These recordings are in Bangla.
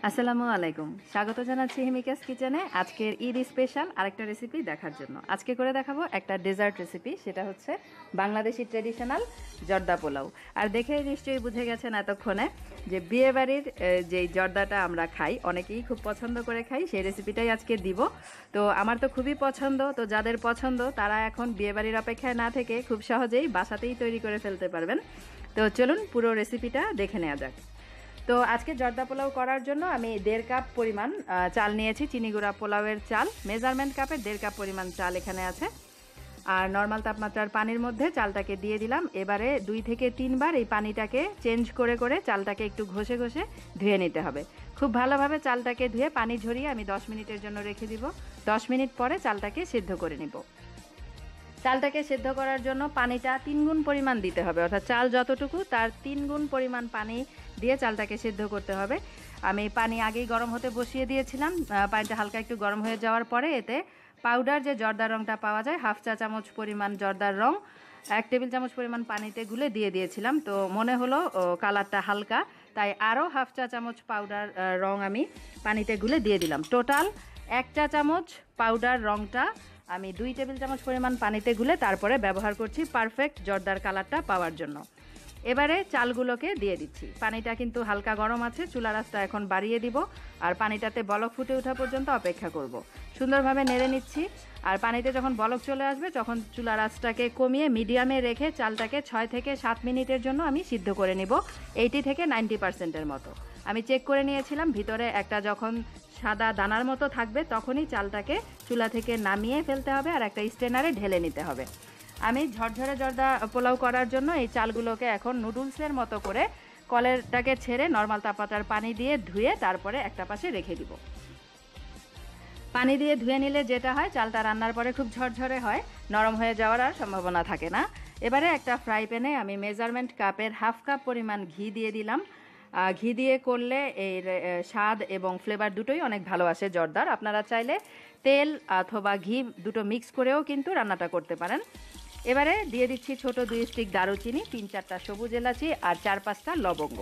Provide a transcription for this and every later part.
আসসালামু আলাইকুম, স্বাগত জানাচ্ছি হিমিকাস কিচেনে। আজকের ঈদ স্পেশাল আরেকটা রেসিপি দেখার জন্য আজকে করে দেখাবো একটা ডেজার্ট রেসিপি। সেটা হচ্ছে বাংলাদেশি ট্রেডিশনাল জর্দা পোলাও। আর দেখে নিশ্চয়ই বুঝে গেছেন এতক্ষণে যে বিয়েবাড়ির যে জর্দাটা আমরা খাই, অনেকেই খুব পছন্দ করে খাই, সেই রেসিপিটাই আজকে দিব। তো আমার তো খুবই পছন্দ, তো যাদের পছন্দ তারা এখন বিয়েবাড়ির অপেক্ষায় না থেকে খুব সহজেই বাসাতেই তৈরি করে ফেলতে পারবেন। তো চলুন পুরো রেসিপিটা দেখে নেওয়া যাক। তো আজকে জর্দা পোলাও করার জন্য আমি 1.5 কাপ পরিমাণ চাল নিয়েছি। চিনি গুঁড়া পোলাওয়ের চাল, মেজারমেন্ট কাপের 1.5 কাপ পরিমাণ চাল এখানে আছে। আর নর্মাল তাপমাত্রার পানির মধ্যে চালটাকে দিয়ে দিলাম। এবারে 2 থেকে 3 বার এই পানিটাকে চেঞ্জ করে করে চালটাকে একটু ঘষে ঘষে ধুয়ে নিতে হবে। খুব ভালোভাবে চালটাকে ধুয়ে পানি ঝরিয়ে আমি 10 মিনিটের জন্য রেখে দিব। 10 মিনিট পরে চালটাকে সিদ্ধ করে নিব। চালটাকে সেদ্ধ করার জন্য পানিটা 3 গুণ পরিমাণ দিতে হবে, অর্থাৎ চাল যতটুকু তার 3 গুণ পরিমাণ পানি দিয়ে চালটাকে সেদ্ধ করতে হবে। আমি পানি আগেই গরম হতে বসিয়ে দিয়েছিলাম। পানিটা হালকা একটু গরম হয়ে যাওয়ার পরে এতে পাউডার যে জর্দার রঙটা পাওয়া যায়, 1/2 চা চামচ পরিমাণ জর্দার রং 1 টেবিল চামচ পরিমাণ পানিতে গুলে দিয়ে দিয়েছিলাম। তো মনে হলো কালারটা হালকা, তাই আরও 1/2 চা চামচ পাউডার রং আমি পানিতে গুলে দিয়ে দিলাম। টোটাল 1 চা চামচ পাউডার রংটা আমি 2 টেবিল চামচ পরিমাণ পানিতে গুলে তারপরে ব্যবহার করছি পারফেক্ট জর্দার কালারটা পাওয়ার জন্য। এবারে চালগুলোকে দিয়ে দিচ্ছি। পানিটা কিন্তু হালকা গরম আছে, চুলার আঁচটা এখন বাড়িয়ে দিব আর পানিটাতে বলক ফুটে ওঠা পর্যন্ত অপেক্ষা করব। সুন্দরভাবে নেড়ে নিচ্ছি। আর পানিতে যখন বলক চলে আসবে তখন চুলার আঁচটাকে কমিয়ে মিডিয়ামে রেখে চালটাকে 6 থেকে 7 মিনিটের জন্য আমি সিদ্ধ করে নিব, 80 থেকে 90% মতো। আমি চেক করে নিয়েছিলাম, ভিতরে একটা যখন সাদা দানার মতো থাকবে তখনই চালটাকে চুলা থেকে নামিয়ে ফেলতে হবে আর একটা স্ট্রেনারে ঢেলে নিতে হবে। আমি ঝরঝরে জর্দা পোলাও করার জন্য এই চালগুলোকে এখন নুডলসের মতো করে কলেরটাকে ছেড়ে নর্মাল তাপমাত্রার পানি দিয়ে ধুয়ে তারপরে একটা পাশে রেখে দিব। পানি দিয়ে ধুয়ে নিলে যেটা হয়, চালটা রান্নার পরে খুব ঝরঝরে হয়, নরম হয়ে যাওয়ার আর সম্ভাবনা থাকে না। এবারে একটা ফ্রাই প্যানে আমি মেজারমেন্ট কাপের 1/2 কাপ পরিমাণ ঘি দিয়ে দিলাম। ঘি দিয়ে করলে এর স্বাদ এবং ফ্লেভার দুটোই অনেক ভালো আসে জর্দার। আপনারা চাইলে তেল অথবা ঘি দুটো মিক্স করেও কিন্তু রান্নাটা করতে পারেন। এবারে দিয়ে দিচ্ছি ছোট 2 স্টিক দারুচিনি, 3-4টা সবুজ এলাচি আর 4-5টা লবঙ্গ।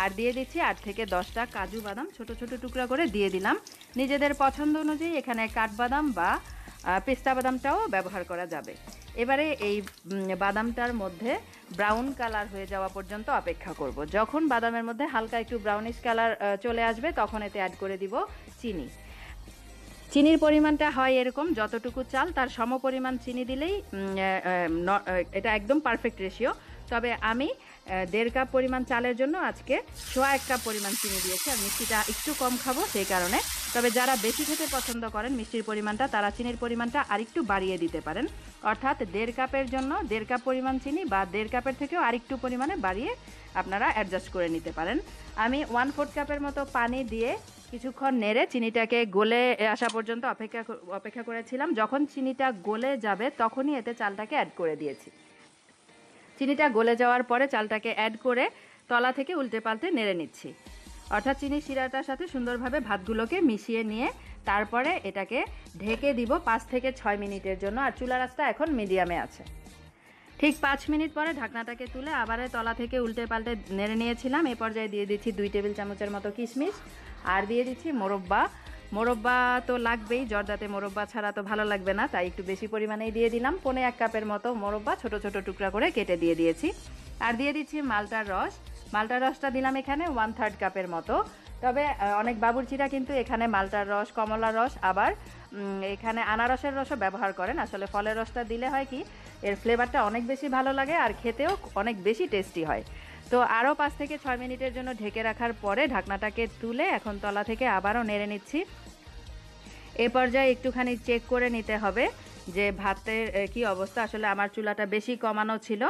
আর দিয়ে দিচ্ছি 8 থেকে 10টা কাজু বাদাম ছোট ছোট টুকরা করে দিয়ে দিলাম। নিজেদের পছন্দ অনুযায়ী এখানে কাঠবাদাম বা পেস্তা বাদামটাও ব্যবহার করা যাবে। এবারে এই বাদামটার মধ্যে ব্রাউন কালার হয়ে যাওয়া পর্যন্ত অপেক্ষা করব। যখন বাদামের মধ্যে হালকা একটু ব্রাউনিশ কালার চলে আসবে তখন এতে অ্যাড করে দিব চিনি। চিনির পরিমাণটা হয় এরকম, যতটুকু চাল তার সম পরিমাণ চিনি দিলেই এটা একদম পারফেক্ট রেশিও। তবে আমি 1.5 কাপ পরিমাণ চালের জন্য আজকে 1 কাপ পরিমাণ চিনি দিয়েছি। আর মিষ্টিটা একটু কম খাবো সেই কারণে। তবে যারা বেশি খেতে পছন্দ করেন মিষ্টির পরিমাণটা, তারা চিনির পরিমাণটা আরেকটু বাড়িয়ে দিতে পারেন। অর্থাৎ 1.5 কাপের জন্য 1.5 কাপ পরিমাণ চিনি বা 1.5 কাপের থেকেও আরেকটু পরিমাণে বাড়িয়ে আপনারা অ্যাডজাস্ট করে নিতে পারেন। আমি 1/4 কাপের মতো পানি দিয়ে কিছুক্ষণ নেড়ে চিনিটাকে গলে আসা পর্যন্ত অপেক্ষা করেছিলাম। যখন চিনিটা গলে যাবে তখনই এতে চালটাকে অ্যাড করে দিয়েছি। চিনিটা গলে যাওয়ার পরে চালটাকে অ্যাড করে তলা থেকে উল্টে পাল্টে নেড়ে নিচ্ছি। অর্থাৎ চিনি শিরাটার সাথে সুন্দরভাবে ভাতগুলোকে মিশিয়ে নিয়ে তারপরে এটাকে ঢেকে দিব 5 থেকে 6 মিনিটের জন্য। আর চুলার আঁচটা এখন মিডিয়ামে আছে। ঠিক 5 মিনিট পরে ঢাকনাটাকে তুলে আবার তলা থেকে উল্টে পাল্টে নেড়ে নিয়েছিলাম। এই পর্যায়ে দিয়ে দিচ্ছি 2 টেবিল চামচের মতো কিশমিশ আর দিয়ে দিচ্ছি মোরব্বা। মোরব্বা তো লাগবেই, জর্দাতে মোরব্বা ছাড়া তো ভালো লাগবে না, তাই একটু বেশি পরিমাণেই দিয়ে দিলাম। 1.25 কাপের মতো মোরব্বা ছোট ছোট টুকরা করে কেটে দিয়ে দিয়েছি। আর দিয়ে দিচ্ছি মালটার রস। মালটার রসটা দিলাম এখানে 1/3 কাপের মতো। তবে অনেক বাবুর্চিরা কিন্তু এখানে মালটার রস, কমলার রস, আবার এখানে আনারসের রসও ব্যবহার করেন। আসলে ফলের রসটা দিলে হয় কি, এর ফ্লেভারটা অনেক বেশি ভালো লাগে আর খেতেও অনেক বেশি টেস্টি হয়। তো আরও 5 থেকে 6 মিনিটের জন্য ঢেকে রাখার পরে ঢাকনাটাকে তুলে এখন তলা থেকে আবারও নেড়ে নিচ্ছি। এ পর্যায়ে একটুখানি চেক করে নিতে হবে যে ভাতের কি অবস্থা। আসলে আমার চুলাটা বেশি কমানো ছিল,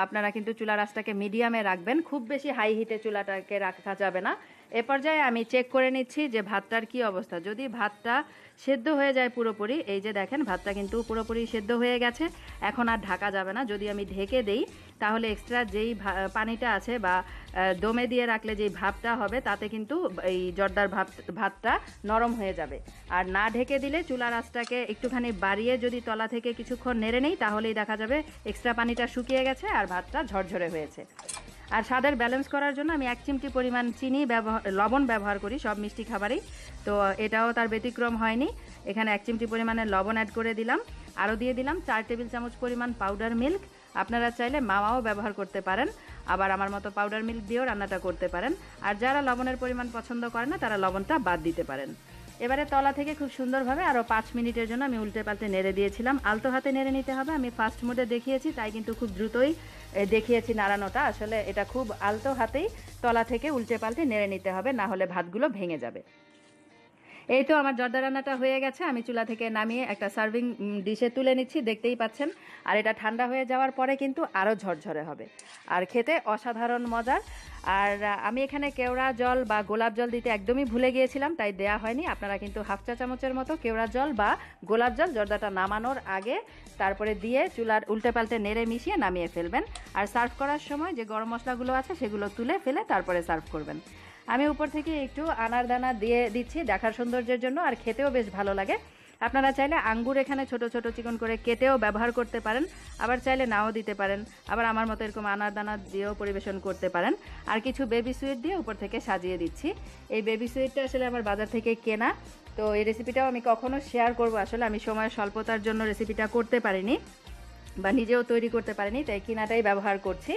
আপনারা কিন্তু চুলার আঁচটাকে মিডিয়ামে রাখবেন, খুব বেশি হাই হিটে চুলাটাকে রাখা যাবে না। এ পর্যায়ে আমি চেক করে নিচ্ছি যে ভাতটার কি অবস্থা। যদি ভাতটা সেদ্ধ হয়ে যায় পুরোপুরি, এই যে দেখেন ভাতটা কিন্তু পুরোপুরি সেদ্ধ হয়ে গেছে, এখন আর ঢাকা যাবে না। যদি আমি ঢেকে দেই তাহলে এক্সট্রা যেই পানিটা আছে বা দমে দিয়ে রাখলে যেই ভাপটা হবে তাতে কিন্তু এই জর্দার ভাতটা নরম হয়ে যাবে। আর না ঢেকে দিলে চুলার আঁচটাকে একটুখানি বাড়িয়ে যদি তলা থেকে কিছুক্ষণ নেড়ে নেই তাহলেই দেখা যাবে এক্সট্রা পানিটা শুকিয়ে গেছে আর ভাতটা ঝরঝরে হয়েছে। আর স্বাদের ব্যালেন্স করার জন্য আমি 1 চিমটি পরিমাণ লবণ ব্যবহার করি সব মিষ্টি খাবারেই। তো এটাও তার ব্যতিক্রম হয়নি। এখানে 1 চিমটি পরিমাণের লবণ অ্যাড করে দিলাম। আরও দিয়ে দিলাম 4 টেবিল চামচ পরিমাণ পাউডার মিল্ক। আপনারা চাইলে মাওয়াও ব্যবহার করতে পারেন, আবার আমার মতো পাউডার মিল্ক দিয়েও রান্নাটা করতে পারেন। আর যারা লবণের পরিমাণ পছন্দ করে না তারা লবণটা বাদ দিতে পারেন। এবারে তলা থেকে খুব সুন্দরভাবে আরও 5 মিনিটের জন্য আমি উল্টে পাল্টে নেড়ে দিয়েছিলাম। আলতো হাতে নেড়ে নিতে হবে। আমি ফাস্ট মোডে দেখিয়েছি, তাই কিন্তু খুব দ্রুতই দেখিয়েছি নাড়ানোটা। আসলে এটা খুব আলতো হাতেই তলা থেকে উল্টে পাল্টে নেড়ে নিতে হবে, না হলে ভাতগুলো ভেঙে যাবে। এই তো আমার জর্দা রান্নাটা হয়ে গেছে। আমি চুলা থেকে নামিয়ে একটা সার্ভিং ডিশে তুলে নিচ্ছি, দেখতেই পাচ্ছেন। আর এটা ঠান্ডা হয়ে যাওয়ার পরে কিন্তু আরও ঝরঝরে হবে আর খেতে অসাধারণ মজার। আর আমি এখানে কেওড়া জল বা গোলাপ জল দিতে একদমই ভুলে গিয়েছিলাম, তাই দেয়া হয়নি। আপনারা কিন্তু হাফ চা চামচের মতো কেওড়া জল বা গোলাপ জল জর্দাটা নামানোর আগে তারপরে দিয়ে চুলার উল্টে পাল্টে নেড়ে মিশিয়ে নামিয়ে ফেলবেন। আর সার্ভ করার সময় যে গরম মশলাগুলো আছে সেগুলো তুলে ফেলে তারপরে সার্ভ করবেন। আমি উপর থেকে একটু আনার দানা দিয়ে দিচ্ছি দেখার সৌন্দর্যের জন্য, আর খেতেও বেশ ভালো লাগে। আপনারা চাইলে আঙ্গুর এখানে ছোট ছোট চিকন করে কেটেও ব্যবহার করতে পারেন, আবার চাইলে নাও দিতে পারেন, আবার আমার মতো এরকম আনার দানা দিয়েও পরিবেশন করতে পারেন। আর কিছু বেবি সুইট দিয়ে উপর থেকে সাজিয়ে দিচ্ছি। এই বেবি সুইটটা আসলে আমার বাজার থেকে কেনা, তো এই রেসিপিটাও আমি কখনো শেয়ার করব। আসলে আমি সময়ের স্বল্পতার জন্য রেসিপিটা করতে পারিনি বা নিজেও তৈরি করতে পারিনি, তাই কিনাটাই ব্যবহার করছি।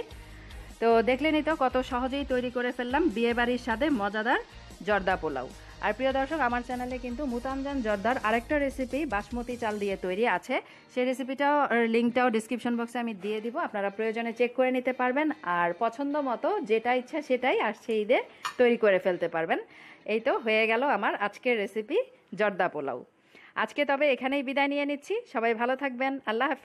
তো দেখলেনই তো কত সহজেই তৈরি করে ফেললাম বিয়েবাড়ির স্বাদে মজাদার জর্দা পোলাও। আর প্রিয় দর্শক, আমার চ্যানেলে কিন্তু মুতানজান জর্দার আরেকটা রেসিপি বাসমতি চাল দিয়ে তৈরি আছে। সেই রেসিপিটাও লিঙ্কটাও ডিসক্রিপশন বক্সে আমি দিয়ে দিব, আপনারা প্রয়োজনে চেক করে নিতে পারবেন। আর পছন্দ মতো যেটা ইচ্ছা সেটাই আসছে ঈদে তৈরি করে ফেলতে পারবেন। এই তো হয়ে গেল আমার আজকের রেসিপি জর্দা পোলাও। আজকে তবে এখানেই বিদায় নিয়ে নিচ্ছি। সবাই ভালো থাকবেন। আল্লাহ হাফেজ।